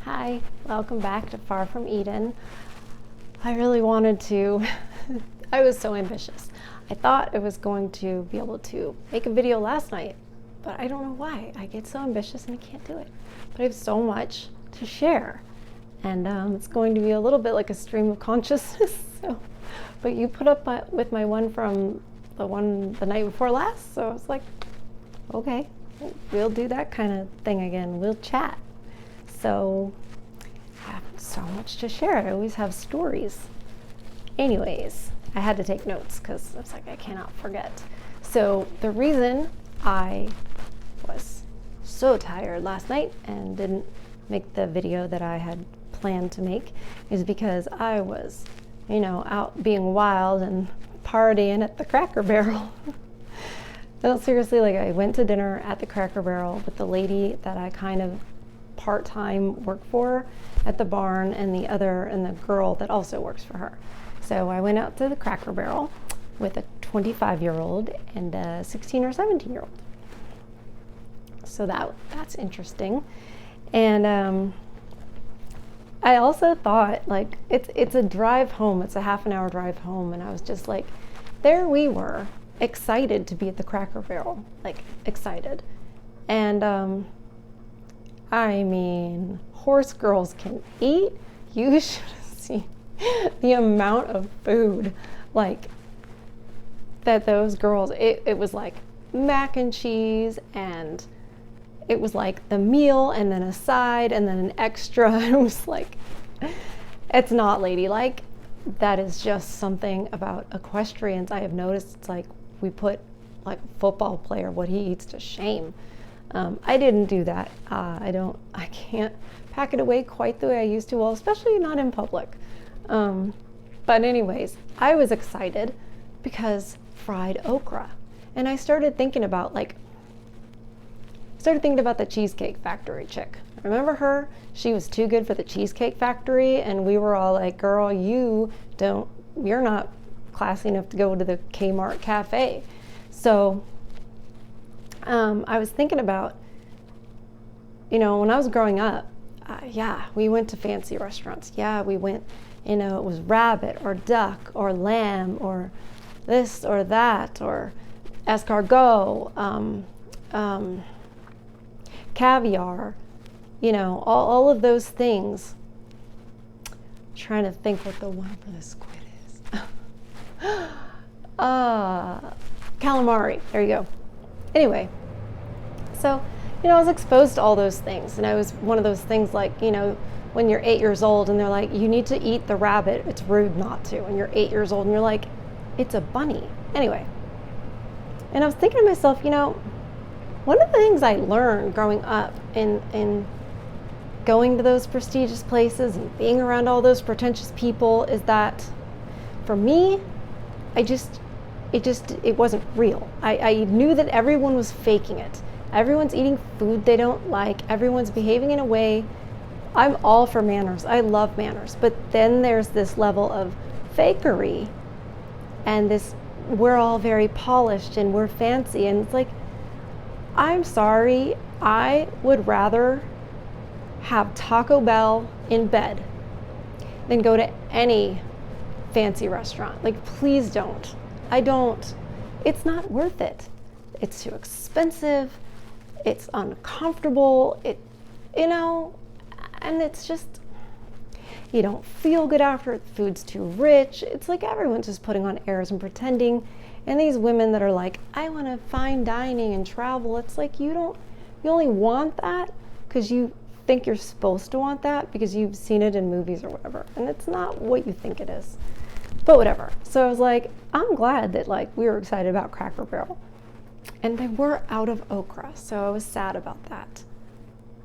Hi, welcome back to Far From Eden. I really wanted to, I was so ambitious. I thought I was going to be able to make a video last night, but I don't know why. I get so ambitious and I can't do it. But I have so much to share. And it's going to be a little bit like a stream of consciousness. But you put up with my one from the night before last, so I was like, okay, we'll do that kind of thing again. We'll chat. So I have so much to share. I always have stories. Anyways, I had to take notes because I was like, I cannot forget. So the reason I was so tired last night and didn't make the video that I had planned to make is because I was, out being wild and partying at the Cracker Barrel. No, seriously, I went to dinner at the Cracker Barrel with the lady that I kind of part-time work for at the barn and the girl that also works for her. So I went out to the Cracker Barrel with a 25-year-old and a 16 or 17-year-old. So that's interesting. And I also thought it's a drive home. It's a half an hour drive home, and I was just like, there we were, excited to be at the Cracker Barrel, excited. And I mean, horse girls can eat. You should see the amount of food that those girls, it was like mac and cheese, and it was like the meal and then a side and then an extra. It was like, it's not ladylike. That is just something about equestrians. I have noticed it's like we put a football player, what he eats, to shame. I didn't do that. I can't pack it away quite the way I used to, well, especially not in public. But anyways, I was excited because fried okra. And I started thinking about the Cheesecake Factory chick. Remember her? She was too good for the Cheesecake Factory, and we were all like, girl, you're not classy enough to go to the Kmart cafe. So I was thinking about, when I was growing up, we went to fancy restaurants. Yeah, we went, it was rabbit or duck or lamb or this or that or escargot, caviar, all of those things. I'm trying to think what the one for the squid is. Calamari, there you go. Anyway, so, I was exposed to all those things, and I was one of those things when you're 8 years old and they're like, you need to eat the rabbit, it's rude not to, and you're 8 years old and you're like, it's a bunny. Anyway, and I was thinking to myself, one of the things I learned growing up in going to those prestigious places and being around all those pretentious people is that for me, it wasn't real. I knew that everyone was faking it. Everyone's eating food they don't like. Everyone's behaving in a way. I'm all for manners. I love manners. But then there's this level of fakery and this, we're all very polished and we're fancy. And it's like, I'm sorry, I would rather have Taco Bell in bed than go to any fancy restaurant. Please don't. It's not worth it. It's too expensive. It's uncomfortable. And it's just, you don't feel good after it. The food's too rich. It's like everyone's just putting on airs and pretending. And these women that are like, I want to fine dining and travel. It's like, you only want that because you think you're supposed to want that because you've seen it in movies or whatever. And it's not what you think it is. But whatever. So I was like, I'm glad that we were excited about Cracker Barrel. And they were out of okra, so I was sad about that.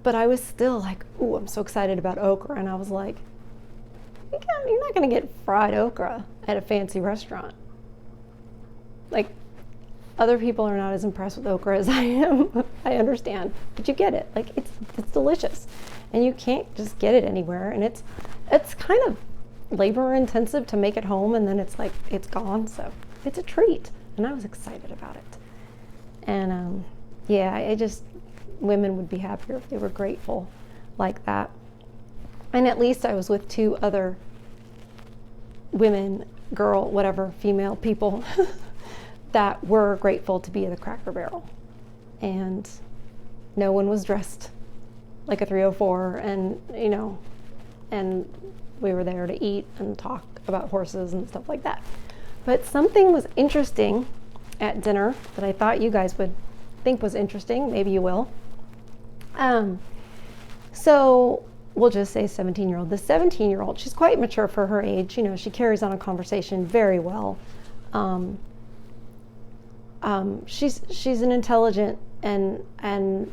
But I was still like, ooh, I'm so excited about okra. And I was like, you're not going to get fried okra at a fancy restaurant. Other people are not as impressed with okra as I am. I understand, but you get it. It's delicious. And you can't just get it anywhere. And it's kind of labor intensive to make it home, and then it's gone. So it's a treat. And I was excited about it. And women would be happier if they were grateful like that. And at least I was with two other women, girl, whatever, female people that were grateful to be at the Cracker Barrel. And no one was dressed like a 304, and and we were there to eat and talk about horses and stuff like that. But something was interesting at dinner that I thought you guys would think was interesting. Maybe you will. So we'll just say 17-year-old. The 17-year-old, she's quite mature for her age. She carries on a conversation very well. She's an intelligent and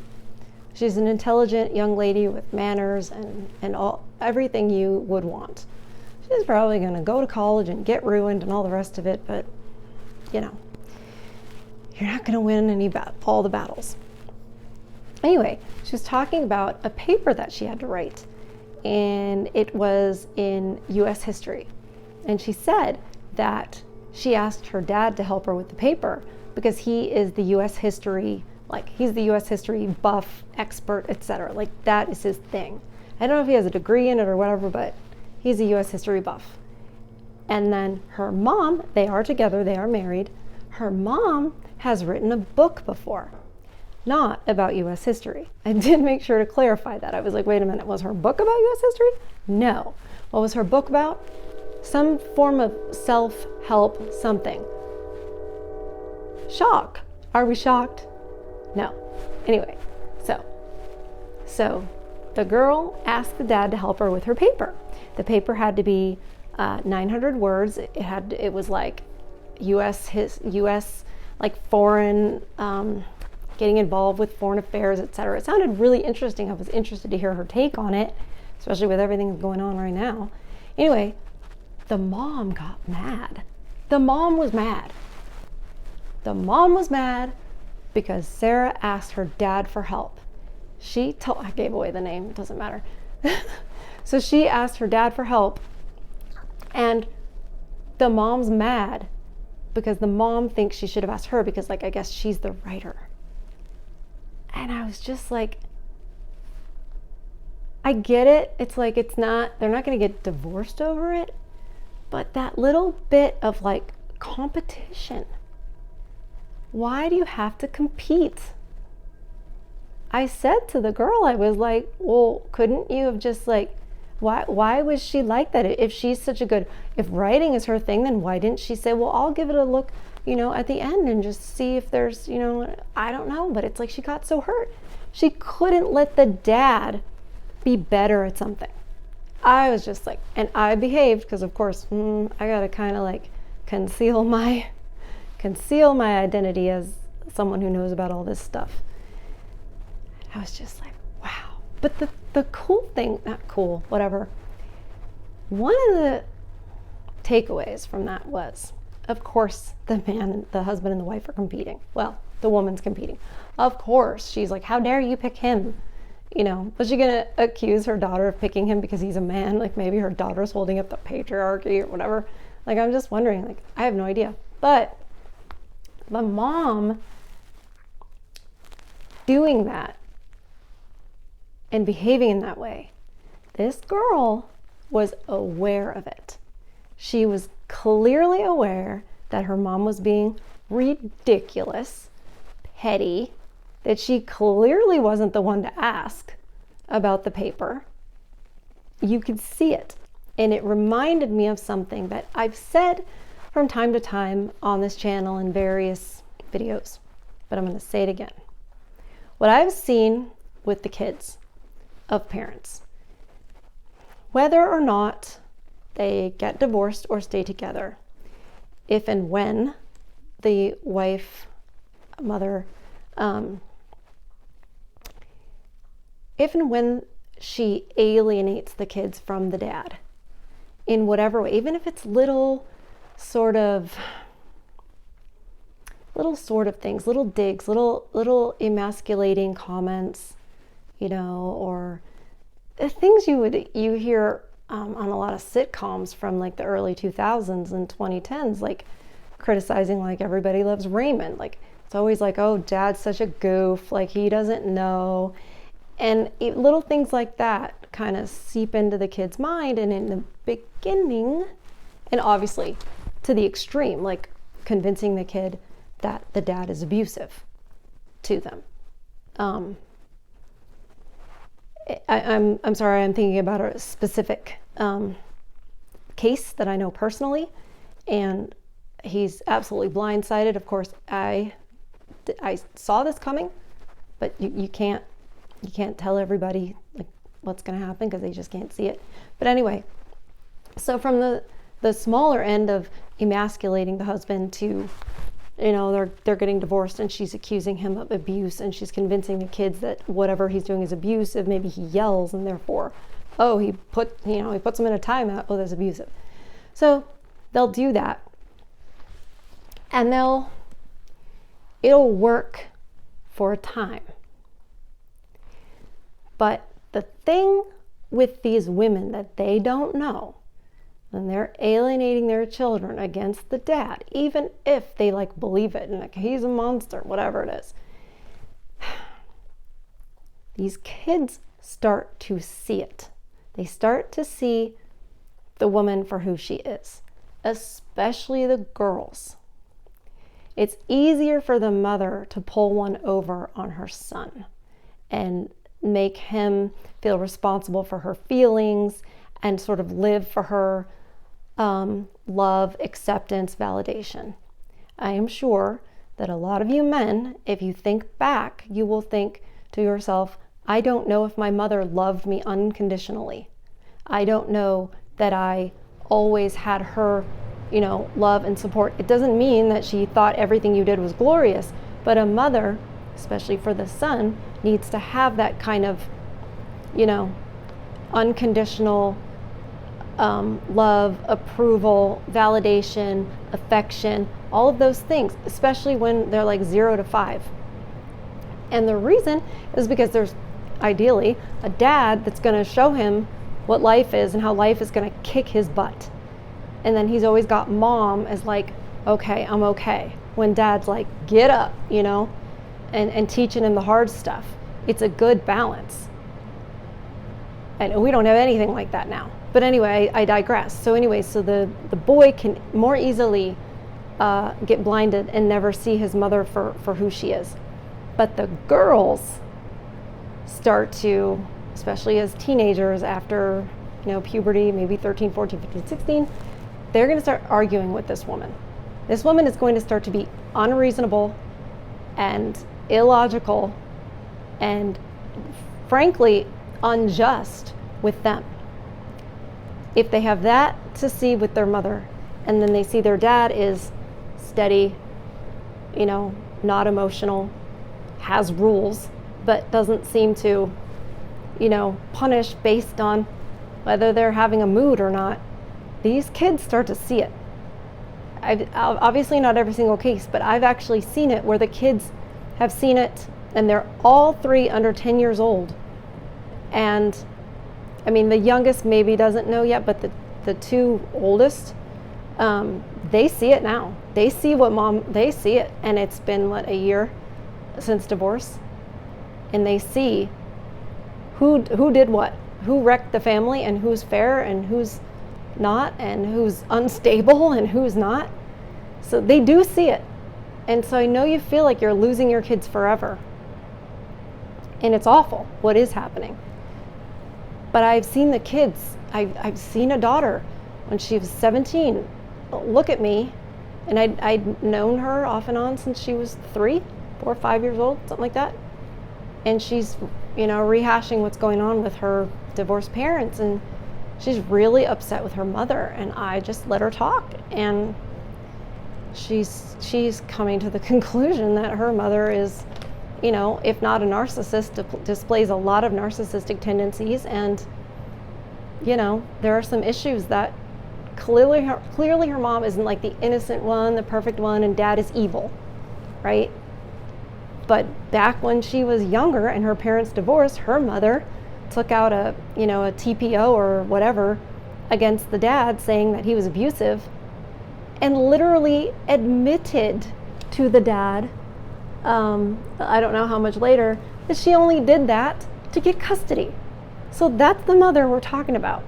she's an intelligent young lady with manners and everything you would want. She's probably going to go to college and get ruined and all the rest of it, but you're not going to win all the battles. Anyway, she was talking about a paper that she had to write, and it was in U.S. history. And she said that she asked her dad to help her with the paper because he is the U.S. history, he's the U.S. history buff, expert, etc. That is his thing. I don't know if he has a degree in it or whatever, but he's a U.S. history buff. And then her mom, they are together, they are married. Her mom has written a book before, not about U.S. history. I did make sure to clarify that. I was like, wait a minute, was her book about U.S. history? No. What was her book about? Some form of self-help something. Shock. Are we shocked? No. Anyway, so the girl asked the dad to help her with her paper. The paper had to be 900 words. It was like U.S. foreign, getting involved with foreign affairs, etc. It sounded really interesting. I was interested to hear her take on it, especially with everything that's going on right now. Anyway, the mom got mad. The mom was mad. The mom was mad because Sarah asked her dad for help. I gave away the name, it doesn't matter. So she asked her dad for help, and the mom's mad because the mom thinks she should have asked her because, I guess she's the writer. And I was just like, I get it. It's they're not going to get divorced over it, but that little bit of competition. Why do you have to compete? I said to the girl, I was like, well, couldn't you have just why was she like that? If she's such a good, if writing is her thing, then why didn't she say, well, I'll give it a look, at the end and just see if there's, I don't know. But it's she got so hurt. She couldn't let the dad be better at something. I was just and I behaved because of course, I got to kind of conceal my identity as someone who knows about all this stuff. I was just wow. But the cool thing, not cool, whatever. One of the takeaways from that was, of course, the husband and the wife are competing. Well, the woman's competing. Of course, she's how dare you pick him? Was she gonna accuse her daughter of picking him because he's a man? Maybe her daughter's holding up the patriarchy or whatever. I'm just wondering, I have no idea. But the mom doing that and behaving in that way, this girl was aware of it. She was clearly aware that her mom was being ridiculous, petty, that she clearly wasn't the one to ask about the paper. You could see it. And it reminded me of something that I've said from time to time on this channel in various videos, but I'm going to say it again. What I've seen with the kids of parents, whether or not they get divorced or stay together, if and when the mother, if and when she alienates the kids from the dad in whatever way, even if it's little sort of things, little digs, little emasculating comments, or things you hear on a lot of sitcoms from the early 2000s and 2010s, criticizing Everybody Loves Raymond. It's always oh, dad's such a goof, he doesn't know. And little things like that kind of seep into the kid's mind. And in the beginning, and obviously to the extreme, like convincing the kid that the dad is abusive to them. I'm sorry, I'm thinking about a specific case that I know personally, and he's absolutely blindsided. Of course, I saw this coming, but you can't tell everybody like what's going to happen because they just can't see it. But anyway, so from the smaller end of emasculating the husband to, they're getting divorced and she's accusing him of abuse, and she's convincing the kids that whatever he's doing is abusive. Maybe he yells and therefore, he puts them in a timeout. Oh, that's abusive. So they'll do that, and it'll work for a time. But the thing with these women that they don't know, and they're alienating their children against the dad, even if they believe it and he's a monster, whatever it is. These kids start to see it. They start to see the woman for who she is, especially the girls. It's easier for the mother to pull one over on her son and make him feel responsible for her feelings and sort of live for her love, acceptance, validation. I am sure that a lot of you men, if you think back, you will think to yourself, I don't know if my mother loved me unconditionally. I don't know that I always had her, love and support. It doesn't mean that she thought everything you did was glorious, but a mother, especially for the son, needs to have that kind of, unconditional love, approval, validation, affection, all of those things, especially when they're 0 to 5. And the reason is because there's ideally a dad that's going to show him what life is and how life is going to kick his butt. And then he's always got mom as okay, I'm okay. When dad's get up, and teaching him the hard stuff. It's a good balance. And we don't have anything like that now. But anyway, I digress. So the boy can more easily get blinded and never see his mother for who she is. But the girls start to, especially as teenagers after puberty, maybe 13, 14, 15, 16, they're going to start arguing with this woman. This woman is going to start to be unreasonable and illogical and frankly unjust with them. If they have that to see with their mother, and then they see their dad is steady, not emotional, has rules, but doesn't seem to, punish based on whether they're having a mood or not, these kids start to see it. Obviously not every single case, but I've actually seen it where the kids have seen it, and they're all 3 under 10 years old. And the youngest maybe doesn't know yet, but the 2 oldest, they see it now. They see they see it. And it's been, a year since divorce. And they see who did what, who wrecked the family and who's fair and who's not, and who's unstable and who's not. So they do see it. And so I know you feel like you're losing your kids forever. And it's awful what is happening. But I've seen the kids. I've seen a daughter when she was 17 look at me, and I'd known her off and on since she was 3, 4, 5 years old, something like that. And she's, rehashing what's going on with her divorced parents, and she's really upset with her mother, and I just let her talk. And she's coming to the conclusion that her mother is, if not a narcissist, displays a lot of narcissistic tendencies, and there are some issues that clearly her mom isn't the innocent one, the perfect one, and dad is evil, right? But back when she was younger and her parents divorced, her mother took out a TPO or whatever against the dad, saying that he was abusive, and literally admitted to the dad, I don't know how much later, that she only did that to get custody. So that's the mother we're talking about.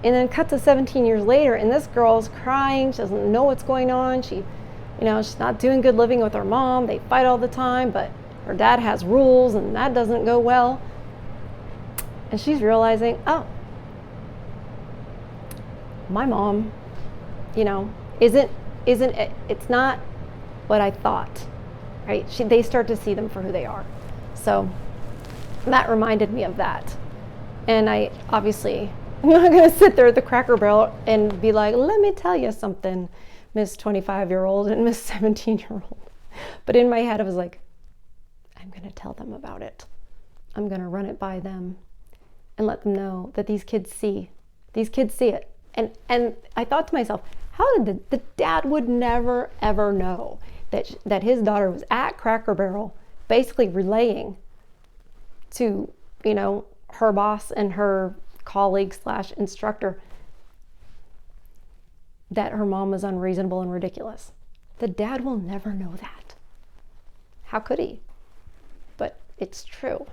And then cut to 17 years later, and this girl's crying. She doesn't know what's going on. She's not doing good living with her mom. They fight all the time, but her dad has rules, and that doesn't go well. And she's realizing, oh, my mom, it's not what I thought, right? They start to see them for who they are. So that reminded me of that. And I'm not going to sit there at the Cracker Barrel and be like, let me tell you something, Miss 25-year-old and Miss 17-year-old. But in my head, I was like, I'm going to tell them about it. I'm going to run it by them and let them know that these kids see it. And I thought to myself, how did the dad would never, ever know that his daughter was at Cracker Barrel basically relaying to, her boss and her colleague / instructor that her mom was unreasonable and ridiculous. The dad will never know that. How could he? But it's true.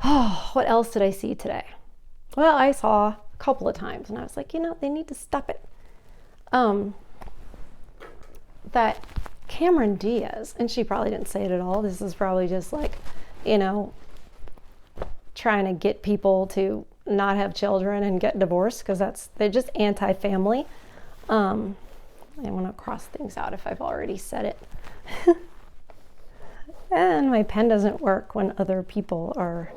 Oh, what else did I see today? Well, I saw a couple of times and I was like, they need to stop it. That Cameron Diaz, and she probably didn't say it at all. This is probably just like, trying to get people to not have children and get divorced because they're just anti-family. I want to cross things out if I've already said it. And my pen doesn't work when other people are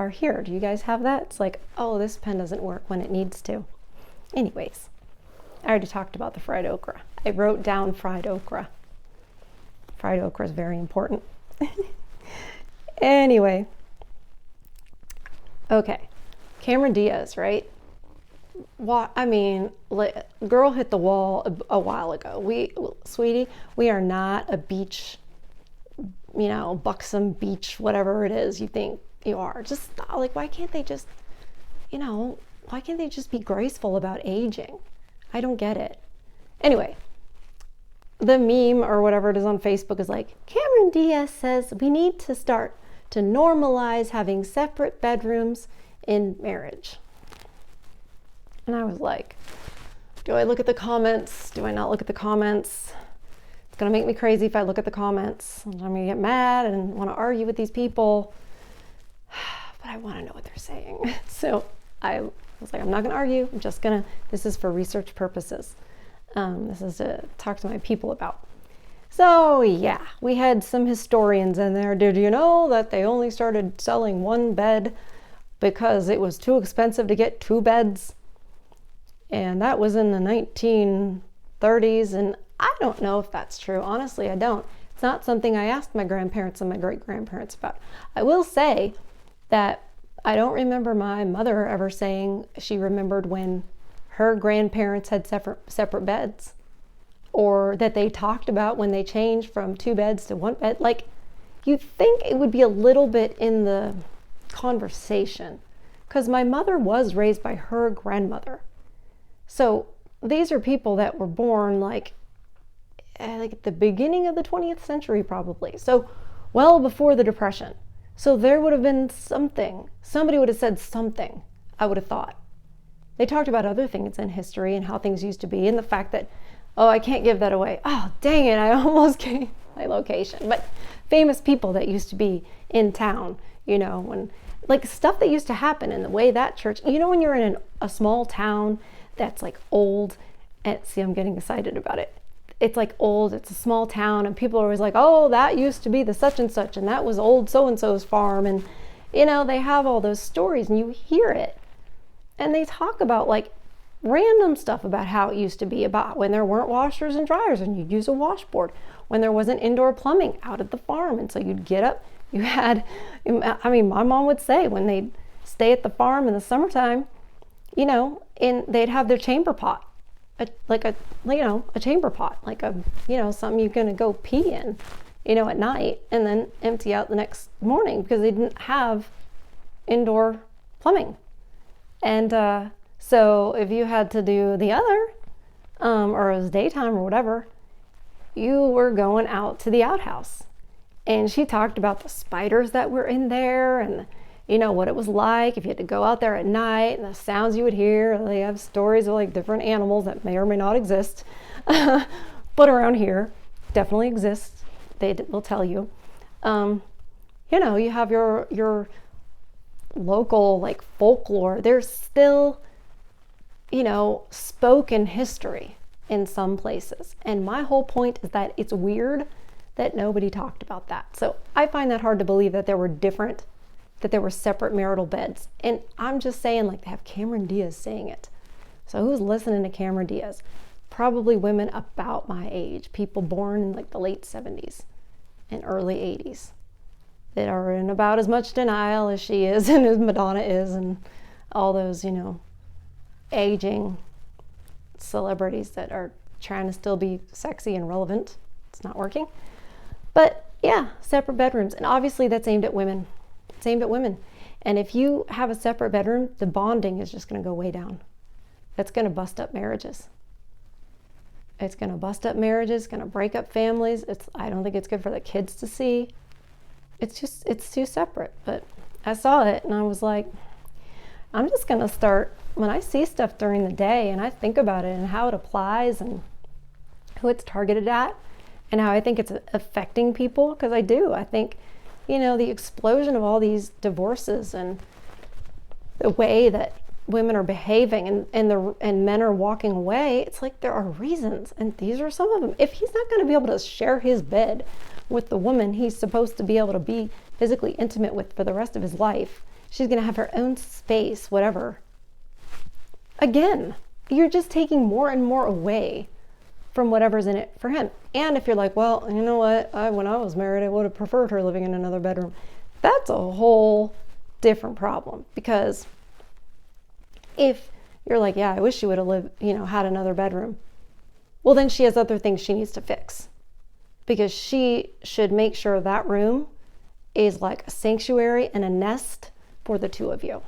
here. Do you guys have that? It's like, oh, this pen doesn't work when it needs to. Anyways, I already talked about the fried okra. I wrote down fried okra. Fried okra is very important. Anyway. Okay. Cameron Diaz, right? Girl hit the wall a while ago. Sweetie, we are not a beach, buxom beach, whatever it is you think you are. Just why can't they just be graceful about aging? I don't get it. Anyway, the meme or whatever it is on Facebook is like, Cameron Diaz says we need to start to normalize having separate bedrooms in marriage. And I was like, do I look at the comments? Do I not look at the comments? It's going to make me crazy if I look at the comments. I'm going to get mad and want to argue with these people. But I want to know what they're saying. So I was like, I'm not going to argue. This is for research purposes. This is to talk to my people about. So yeah, we had some historians in there. Did you know that they only started selling one bed because it was too expensive to get two beds? And that was in the 1930s. And I don't know if that's true. Honestly, I don't. It's not something I asked my grandparents and my great-grandparents about. I will say that I don't remember my mother ever saying she remembered when her grandparents had separate beds, or that they talked about when they changed from two beds to one bed. Like, you'd think it would be a little bit in the conversation, because my mother was raised by her grandmother. So these are people that were born like at the beginning of the 20th century, probably. So well before the Depression. So there would have been somebody would have said something, I would have thought. They talked about other things in history and how things used to be, and the fact that, oh, I can't give that away. Oh, dang it, I almost gave my location. But famous people that used to be in town, when, like, stuff that used to happen in the way that church, when you're in a small town that's like old, and see, I'm getting excited about it. It's like old, it's a small town, and people are always like, oh, that used to be the such and such, and that was old so-and-so's farm, and, they have all those stories, and you hear it. And they talk about like random stuff about how it used to be, about when there weren't washers and dryers and you'd use a washboard, when there wasn't indoor plumbing out at the farm. And so you'd get up, my mom would say when they'd stay at the farm in the summertime, and they'd have their chamber pot, a chamber pot, like something you're going to go pee in, at night, and then empty out the next morning because they didn't have indoor plumbing. And so if you had to do the other, or it was daytime or whatever, you were going out to the outhouse. And she talked about the spiders that were in there and, you know, what it was like if you had to go out there at night and the sounds you would hear. They have stories of like different animals that may or may not exist, but around here definitely exists. They will tell you. You know, you have your local like folklore. There's still, you know, spoken history in some places. And my whole point is that it's weird that nobody talked about that. So I find that hard to believe that there were separate marital beds. And I'm just saying, like, they have Cameron Diaz saying it. So who's listening to Cameron Diaz? Probably women about my age, people born in like the late 70s and early 80s that are in about as much denial as she is and as Madonna is and all those, you know, aging celebrities that are trying to still be sexy and relevant. It's not working. But yeah, separate bedrooms. And obviously that's aimed at women. It's aimed at women. And if you have a separate bedroom, the bonding is just going to go way down. That's going to bust up marriages. It's going to bust up marriages, going to break up families. I don't think it's good for the kids to see. It's too separate. But I saw it and I was like, I'm just going to start, when I see stuff during the day and I think about it and how it applies and who it's targeted at and how I think it's affecting people, because I do. I think, you know, the explosion of all these divorces and the way that women are behaving and men are walking away, it's like there are reasons, and these are some of them. If he's not going to be able to share his bed with the woman he's supposed to be able to be physically intimate with for the rest of his life, she's going to have her own space, whatever. Again, you're just taking more and more away from whatever's in it for him. And if you're like, well, you know what, when I was married, I would have preferred her living in another bedroom. That's a whole different problem, because if you're like, yeah, I wish she would have lived, you know, had another bedroom, well, then she has other things she needs to fix, because she should make sure that room is like a sanctuary and a nest for the two of you,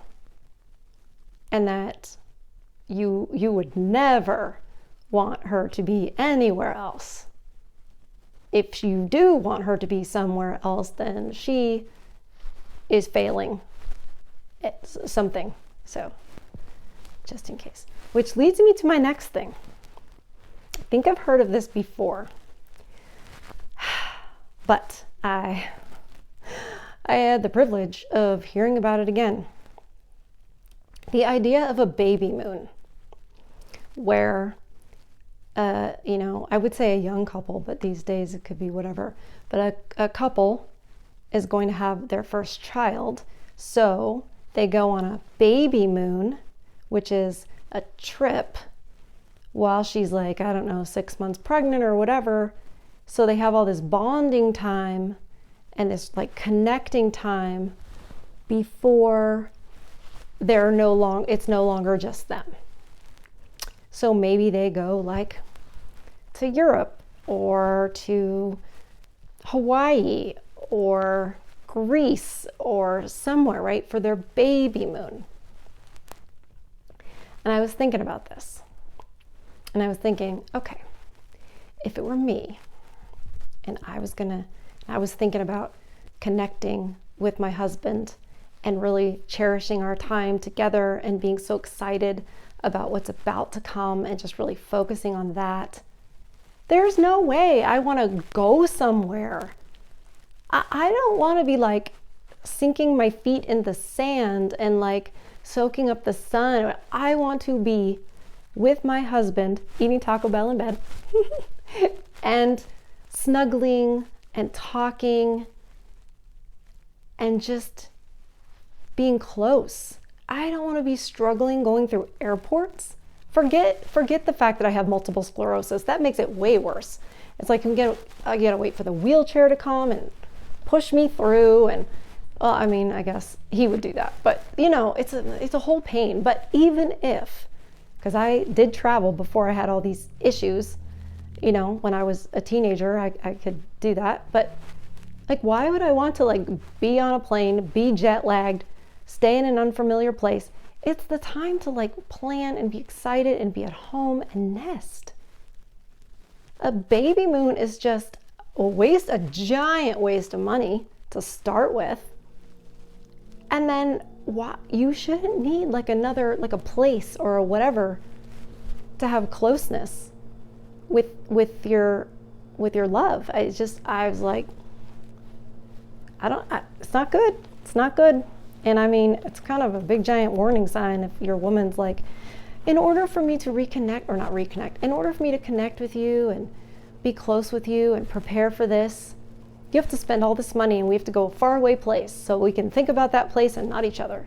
and that you would never want her to be anywhere else. If you do want her to be somewhere else, then she is failing at something. So just in case. Which leads me to my next thing. I think I've heard of this before, but I had the privilege of hearing about it again. The idea of a baby moon, where, you know, I would say a young couple, but these days it could be whatever, but a couple is going to have their first child. So they go on a baby moon, which is a trip while she's like, I don't know, 6 months pregnant or whatever. So they have all this bonding time and this like connecting time before it's no longer just them. So maybe they go like to Europe or to Hawaii or Greece or somewhere, right, for their baby moon. And I was thinking about this. And I was thinking, okay, if it were me and I was thinking about connecting with my husband and really cherishing our time together and being so excited about what's about to come and just really focusing on that, there's no way I want to go somewhere. I don't want to be like sinking my feet in the sand and like soaking up the sun. I want to be with my husband eating Taco Bell in bed and snuggling and talking and just being close. I don't want to be struggling going through airports. Forget the fact that I have multiple sclerosis. That makes it way worse. It's like I gotta wait for the wheelchair to come and push me through, and well, I mean, I guess he would do that, but you know, it's a whole pain. But even if, because I did travel before I had all these issues, you know, when I was a teenager, I could do that. But like, why would I want to like be on a plane, be jet lagged, stay in an unfamiliar place? It's the time to like plan and be excited and be at home and nest. A baby moon is just a giant waste of money to start with. And then you shouldn't need like a place or a whatever to have closeness with your love. I was like, it's not good. It's not good. And I mean, it's kind of a big giant warning sign if your woman's like, in order for me to in order for me to connect with you and be close with you and prepare for this, you have to spend all this money and we have to go a faraway place so we can think about that place and not each other.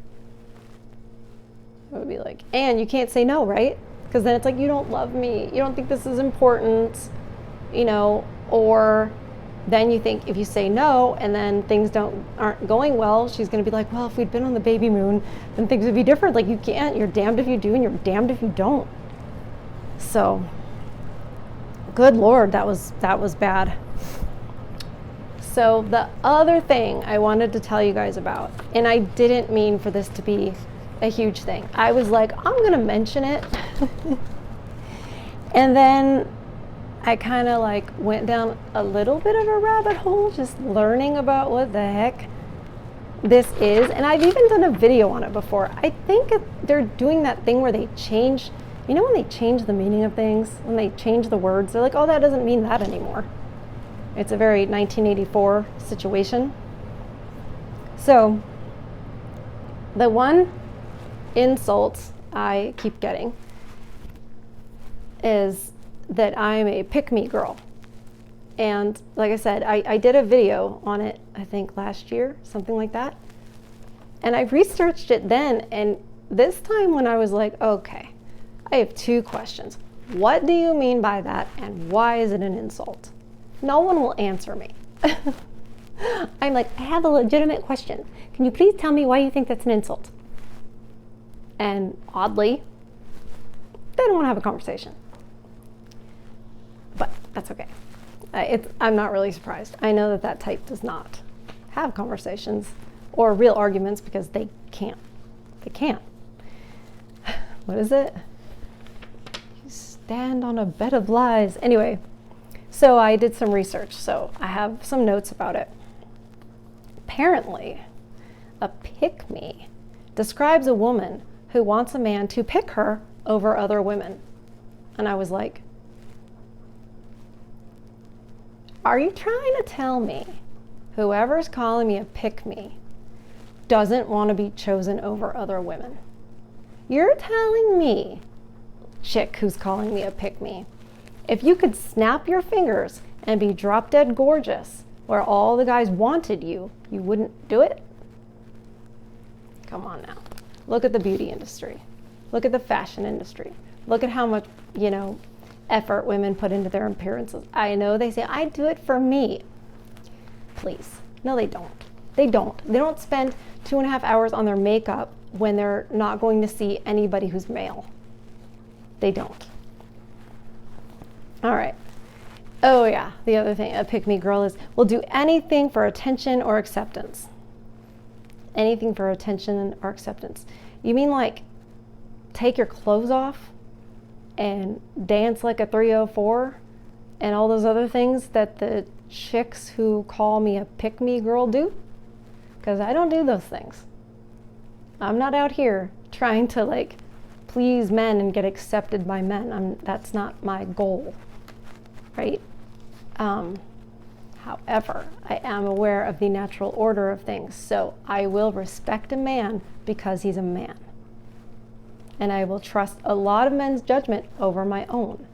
It would be like, and you can't say no, right? Because then it's like, you don't love me. You don't think this is important, or then you think if you say no and then things aren't going well, she's going to be like, well, if we'd been on the baby moon, then things would be different. Like, you can't. You're damned if you do and you're damned if you don't. So, good Lord, that was bad. So the other thing I wanted to tell you guys about, and I didn't mean for this to be a huge thing. I was like, I'm going to mention it. And then I kind of like went down a little bit of a rabbit hole, just learning about what the heck this is. And I've even done a video on it before. I think they're doing that thing where they change, when they change the meaning of things, when they change the words, they're like, oh, that doesn't mean that anymore. It's a very 1984 situation. So the one insult I keep getting is that I'm a pick-me girl. And like I said, I did a video on it, I think last year, something like that. And I researched it then, and this time when I was like, okay, I have two questions. What do you mean by that, and why is it an insult? No one will answer me. I'm like, I have a legitimate question. Can you please tell me why you think that's an insult? And oddly, they don't want to have a conversation. But that's okay. I'm not really surprised. I know that type does not have conversations or real arguments because they can't. They can't. What is it? You stand on a bed of lies. Anyway, so I did some research. So I have some notes about it. Apparently, a pick-me describes a woman who wants a man to pick her over other women. And I was like, are you trying to tell me whoever's calling me a pick-me doesn't want to be chosen over other women? You're telling me, chick who's calling me a pick-me, if you could snap your fingers and be drop dead gorgeous where all the guys wanted you, you wouldn't do it? Come on now. Look at the beauty industry. Look at the fashion industry. Look at how much, effort women put into their appearances. I know they say, I do it for me. Please. No, they don't. They don't. They don't spend 2.5 hours on their makeup when they're not going to see anybody who's male. They don't. All right. Oh yeah, the other thing, a pick-me girl will do anything for attention or acceptance. Anything for attention or acceptance. You mean like take your clothes off and dance like a 304 and all those other things that the chicks who call me a pick-me girl do? Because I don't do those things. I'm not out here trying to please men and get accepted by men. That's not my goal, right? However, I am aware of the natural order of things, so I will respect a man because he's a man. And I will trust a lot of men's judgment over my own.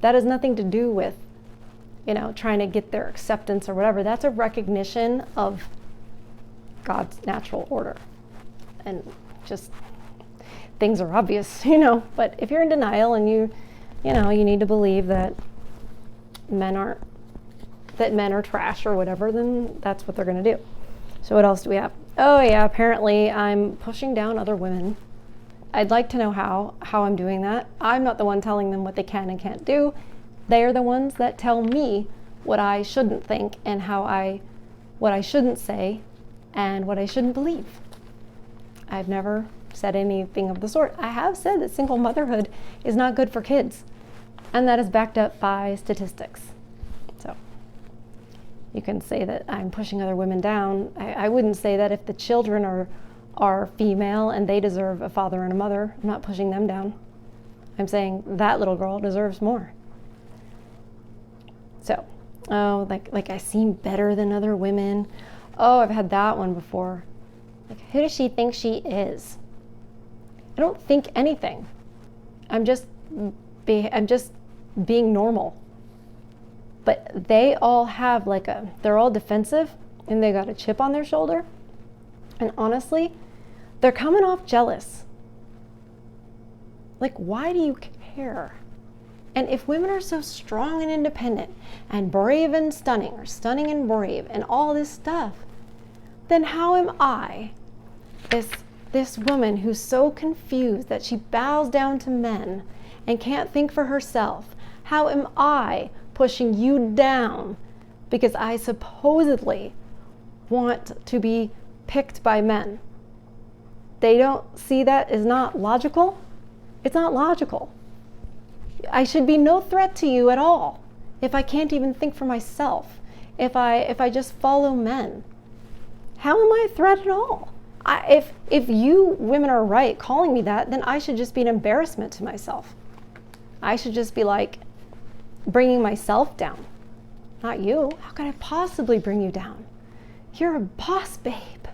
That has nothing to do with, trying to get their acceptance or whatever. That's a recognition of God's natural order. And just, things are obvious, but if you're in denial and you need to believe that men are trash or whatever, then that's what they're going to do. So what else do we have? Oh yeah, apparently I'm pushing down other women. I'd like to know how I'm doing that. I'm not the one telling them what they can and can't do. They're the ones that tell me what I shouldn't think and what I shouldn't say and what I shouldn't believe. I've never said anything of the sort. I have said that single motherhood is not good for kids, and that is backed up by statistics. So You can say that I'm pushing other women down. I wouldn't say that if the children are female and they deserve a father and a mother. I'm not pushing them down. I'm saying that little girl deserves more. So, oh, like I seem better than other women. Oh, I've had that one before. Like, who does she think she is? I don't think anything. I'm just being normal. But they all have they're all defensive and they got a chip on their shoulder. And honestly, they're coming off jealous. Like, why do you care? And if women are so strong and independent and brave and stunning, or stunning and brave and all this stuff, then how am I, this woman who's so confused that she bows down to men and can't think for herself, how am I pushing you down because I supposedly want to be picked by men? They don't see that as not logical. It's not logical. I should be no threat to you at all if I can't even think for myself, if I just follow men. How am I a threat at all? If you women are right calling me that, then I should just be an embarrassment to myself. I should just be like bringing myself down, not you. How could I possibly bring you down? You're a boss babe,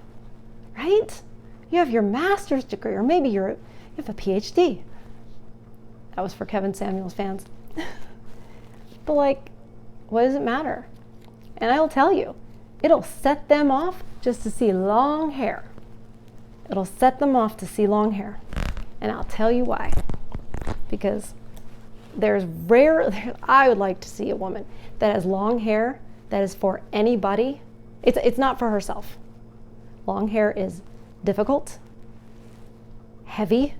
right? You have your master's degree, or maybe you have a PhD. That was for Kevin Samuels fans. But what does it matter? And I'll tell you, it'll set them off just to see long hair. It'll set them off to see long hair. And I'll tell you why. Because I would like to see a woman that has long hair that is for anybody. It's not for herself. Long hair is difficult, heavy,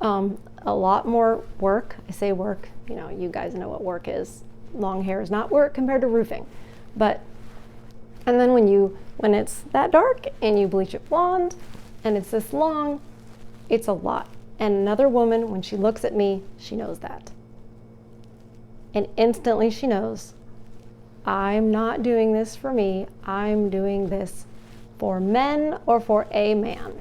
a lot more work. I say work, you guys know what work is. Long hair is not work compared to roofing. And then when it's that dark and you bleach it blonde and it's this long, it's a lot. And another woman, when she looks at me, she knows that. And instantly she knows, I'm not doing this for me. I'm doing this for men or for a man.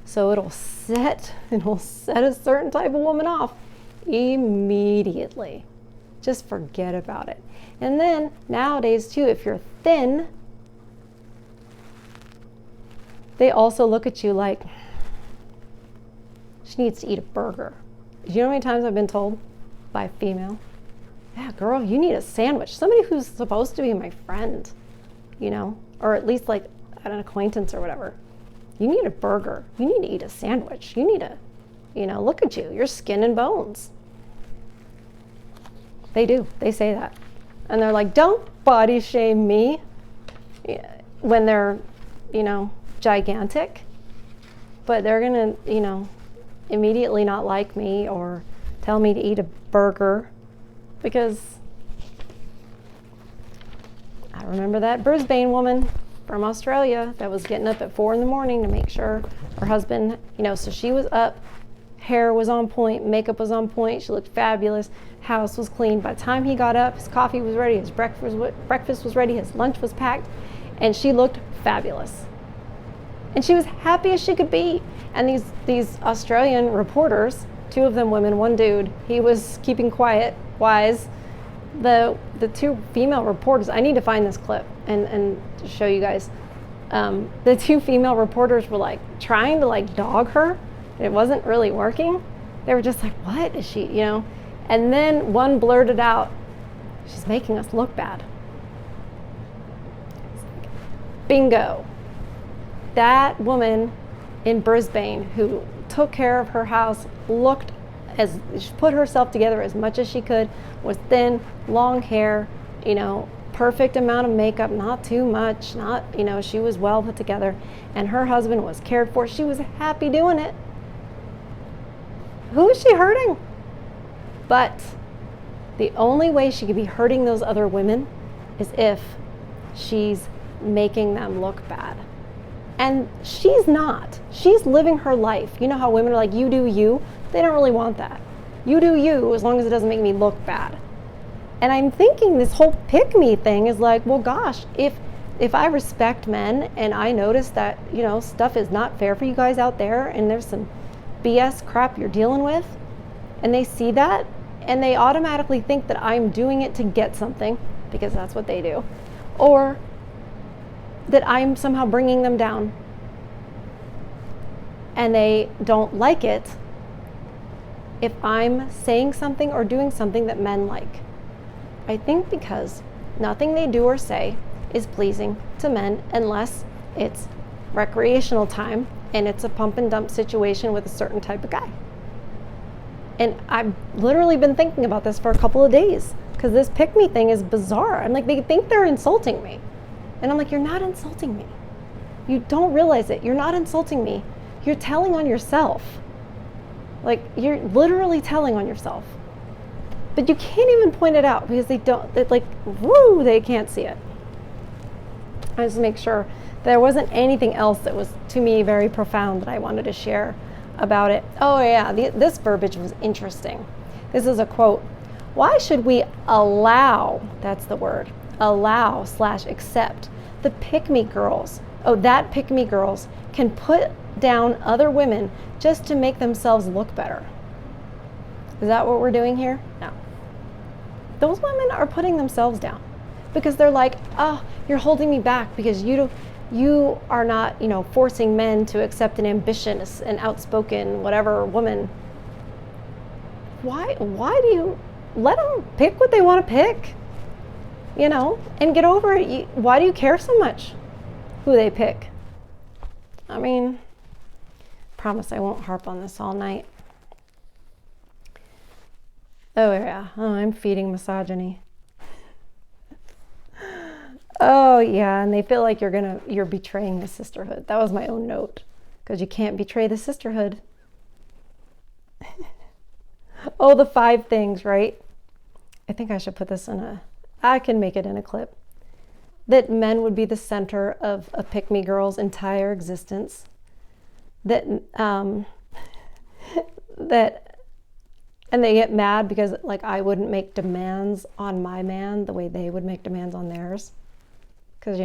So it'll set a certain type of woman off immediately. Just forget about it. And then nowadays too, if you're thin, they also look at you like, she needs to eat a burger. Do you know how many times I've been told by a female, yeah, girl, you need a sandwich. Somebody who's supposed to be my friend, or at least like an acquaintance or whatever. You need a burger. You need to eat a sandwich. You need look at you. You're skin and bones. They do. They say that. And they're like, don't body shame me when they're, gigantic. But they're going to, immediately not like me or tell me to eat a burger because I remember that Brisbane woman from Australia that was getting up at 4 a.m. to make sure her husband, so she was up, hair was on point, makeup was on point, she looked fabulous, house was clean. By the time he got up, his coffee was ready, his breakfast was ready, his lunch was packed, and she looked fabulous. And she was happy as she could be. And these Australian reporters, 2 of them women, 1 dude, he was keeping quiet, wise. The 2 female reporters, I need to find this clip and show you guys. The 2 female reporters were trying to dog her. It wasn't really working. They were just like, what is she, And then one blurted out, she's making us look bad. Bingo. That woman in Brisbane who took care of her house, she put herself together as much as she could, was thin, long hair, perfect amount of makeup, not too much, she was well put together, and her husband was cared for. She was happy doing it. Who is she hurting? But the only way she could be hurting those other women is if she's making them look bad. And she's not. She's living her life. You know how women are like, you do you? They don't really want that. You do you as long as it doesn't make me look bad. And I'm thinking this whole pick me thing is like, well, gosh, if I respect men and I notice that, stuff is not fair for you guys out there and there's some BS crap you're dealing with, and they see that and they automatically think that I'm doing it to get something, because that's what they do, or that I'm somehow bringing them down and they don't like it if I'm saying something or doing something that men like. I think because nothing they do or say is pleasing to men unless it's recreational time and it's a pump and dump situation with a certain type of guy. And I've literally been thinking about this for a couple of days because this pick me thing is bizarre. I'm like, they think they're insulting me. And I'm like, you're not insulting me. You don't realize it. You're not insulting me. You're telling on yourself. Like, you're literally telling on yourself. But you can't even point it out because they can't see it. I just make sure there wasn't anything else that was, to me, very profound that I wanted to share about it. Oh yeah, this verbiage was interesting. This is a quote. Why should we allow, that's the word, allow/accept the pick-me girls? Oh, that pick-me girls can put down other women just to make themselves look better. Is that what we're doing here? No. Those women are putting themselves down because they're like, oh, you're holding me back because you are not, forcing men to accept an ambitious and outspoken whatever woman. Why do you let them pick what they want to pick? And get over it. Why do you care so much who they pick? I mean, promise I won't harp on this all night. Oh yeah, I'm feeding misogyny. Oh yeah, and they feel like you're betraying the sisterhood. That was my own note, because you can't betray the sisterhood. Oh, the 5 things, right? I think I should put this I can make it in a clip. That men would be the center of a pick-me girl's entire existence. And they get mad because, like, I wouldn't make demands on my man the way they would make demands on theirs. Because,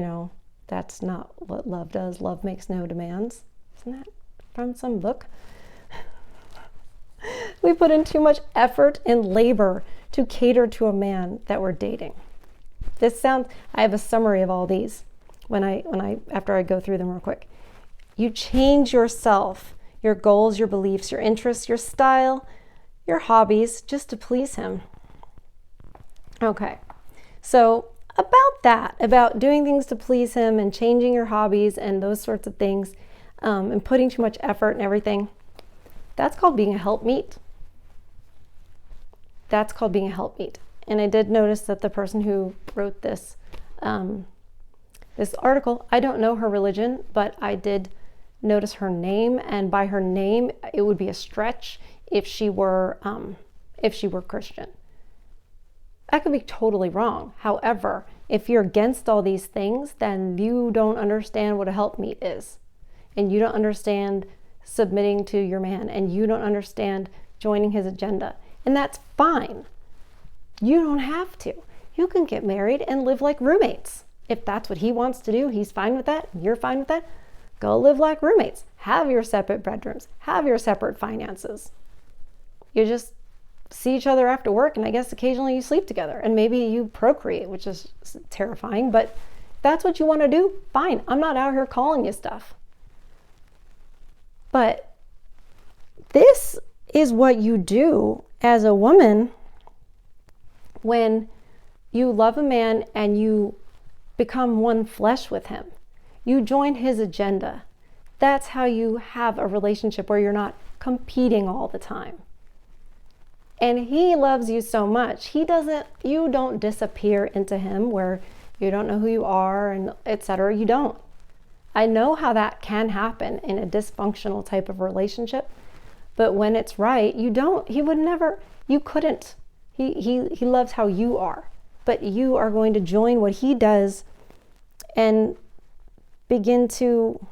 that's not what love does. Love makes no demands. Isn't that from some book? We put in too much effort and labor to cater to a man that we're dating. I have a summary of all these after I go through them real quick. You change yourself, your goals, your beliefs, your interests, your style, your hobbies, just to please him. Okay, so about doing things to please him and changing your hobbies and those sorts of things, and putting too much effort and everything, that's called being a helpmeet. That's called being a helpmeet. And I did notice that the person who wrote this article, I don't know her religion, but I did notice her name, and by her name, it would be a stretch if she were Christian. I could be totally wrong. However, if you're against all these things, then you don't understand what a helpmeet is, and you don't understand submitting to your man, and you don't understand joining his agenda, and that's fine. You don't have to. You can get married and live like roommates. If that's what he wants to do, he's fine with that, and you're fine with that. Go live like roommates. Have your separate bedrooms. Have your separate finances. You just see each other after work, and I guess occasionally you sleep together, and maybe you procreate, which is terrifying, but if that's what you want to do, fine. I'm not out here calling you stuff. But this is what you do as a woman when you love a man and you become one flesh with him. You join his agenda. That's how you have a relationship where you're not competing all the time. And he loves you so much. You don't disappear into him where you don't know who you are and etc. You don't. I know how that can happen in a dysfunctional type of relationship, but when it's right, you don't. He would never, you couldn't. He loves how you are, but you are going to join what he does and begin to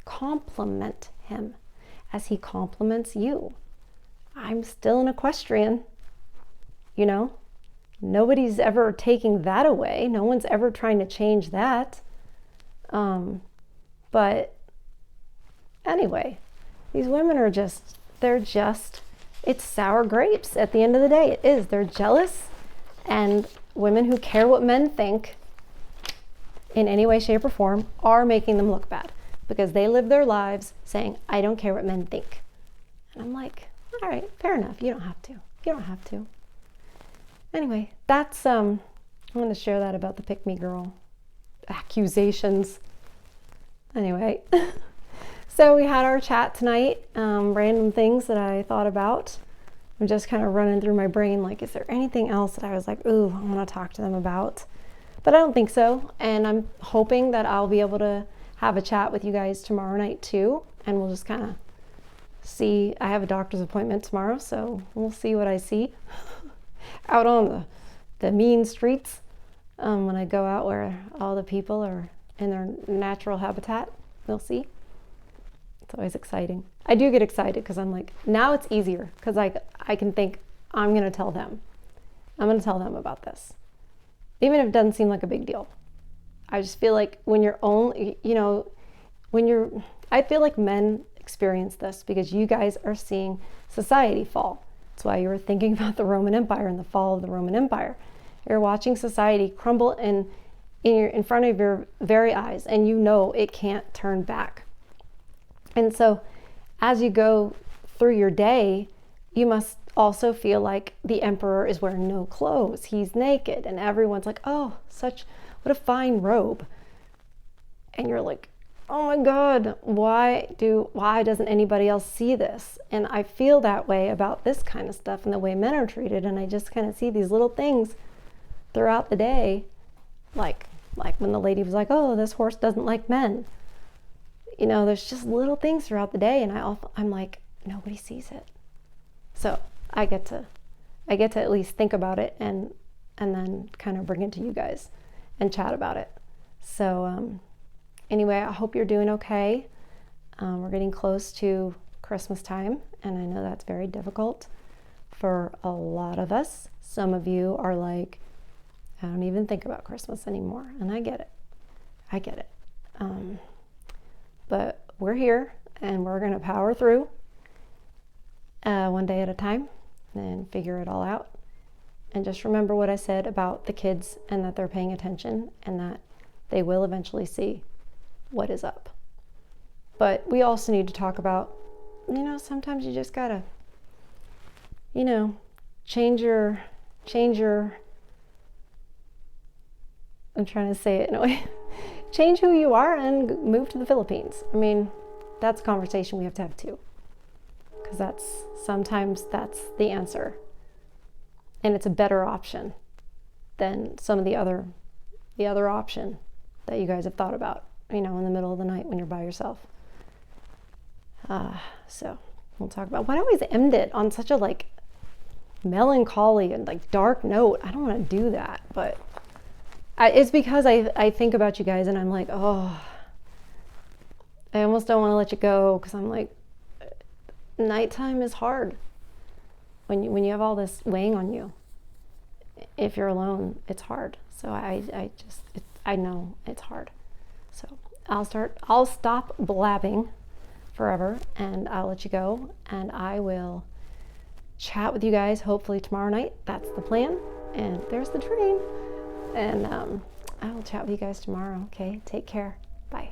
compliment him as he compliments you. I'm still an equestrian, Nobody's ever taking that away. No one's ever trying to change that. But anyway, these women are just, it's sour grapes at the end of the day. It is. They're jealous, and women who care what men think in any way, shape, or form are making them look bad because they live their lives saying, I don't care what men think. And I'm like, all right, fair enough. You don't have to. You don't have to. Anyway, that's, I'm going to share that about the pick-me girl accusations. Anyway, so we had our chat tonight, random things that I thought about. I'm just kind of running through my brain, like, is there anything else that I was like, ooh, I want to talk to them about? But I don't think so. And I'm hoping that I'll be able to have a chat with you guys tomorrow night too. And we'll just kind of see. I have a doctor's appointment tomorrow, so we'll see what I see out on the mean streets when I go out where all the people are in their natural habitat. We'll see. It's always exciting. I do get excited because I'm like, now it's easier because I can think, I'm going to tell them. I'm going to tell them about this. Even if it doesn't seem like a big deal. I just feel like when you're only, I feel like men experience this because you guys are seeing society fall. That's why you were thinking about the Roman Empire and the fall of the Roman Empire. You're watching society crumble in front of your very eyes, and you know it can't turn back. And so as you go through your day, you must also feel like the emperor is wearing no clothes. He's naked, and everyone's like, oh, what a fine robe. And you're like, oh my God, why doesn't anybody else see this? And I feel that way about this kind of stuff and the way men are treated. And I just kind of see these little things throughout the day, like when the lady was like, oh, this horse doesn't like men. There's just little things throughout the day, and I'm like, nobody sees it. So I get to at least think about it and then kind of bring it to you guys and chat about it. So anyway, I hope you're doing okay. We're getting close to Christmas time, and I know that's very difficult for a lot of us. Some of you are like, I don't even think about Christmas anymore, and I get it. But we're here, and we're going to power through one day at a time and figure it all out. And just remember what I said about the kids and that they're paying attention and that they will eventually see what is up. But we also need to talk about, sometimes you just gotta, change your, I'm trying to say it in a way, change who you are and move to the Philippines. I mean, that's a conversation we have to have too. Because sometimes that's the answer. And it's a better option than some of the other option that you guys have thought about, in the middle of the night when you're by yourself. So we'll talk about, why do I always end it on such a melancholy and dark note? I don't want to do that, but it's because I think about you guys and I'm like, oh, I almost don't want to let you go because I'm like, nighttime is hard when you have all this weighing on you. If you're alone, it's hard. So I know it's hard. So I'll stop blabbing forever and I'll let you go, and I will chat with you guys hopefully tomorrow night. That's the plan. And there's the train. And I will chat with you guys tomorrow. Okay, take care. Bye.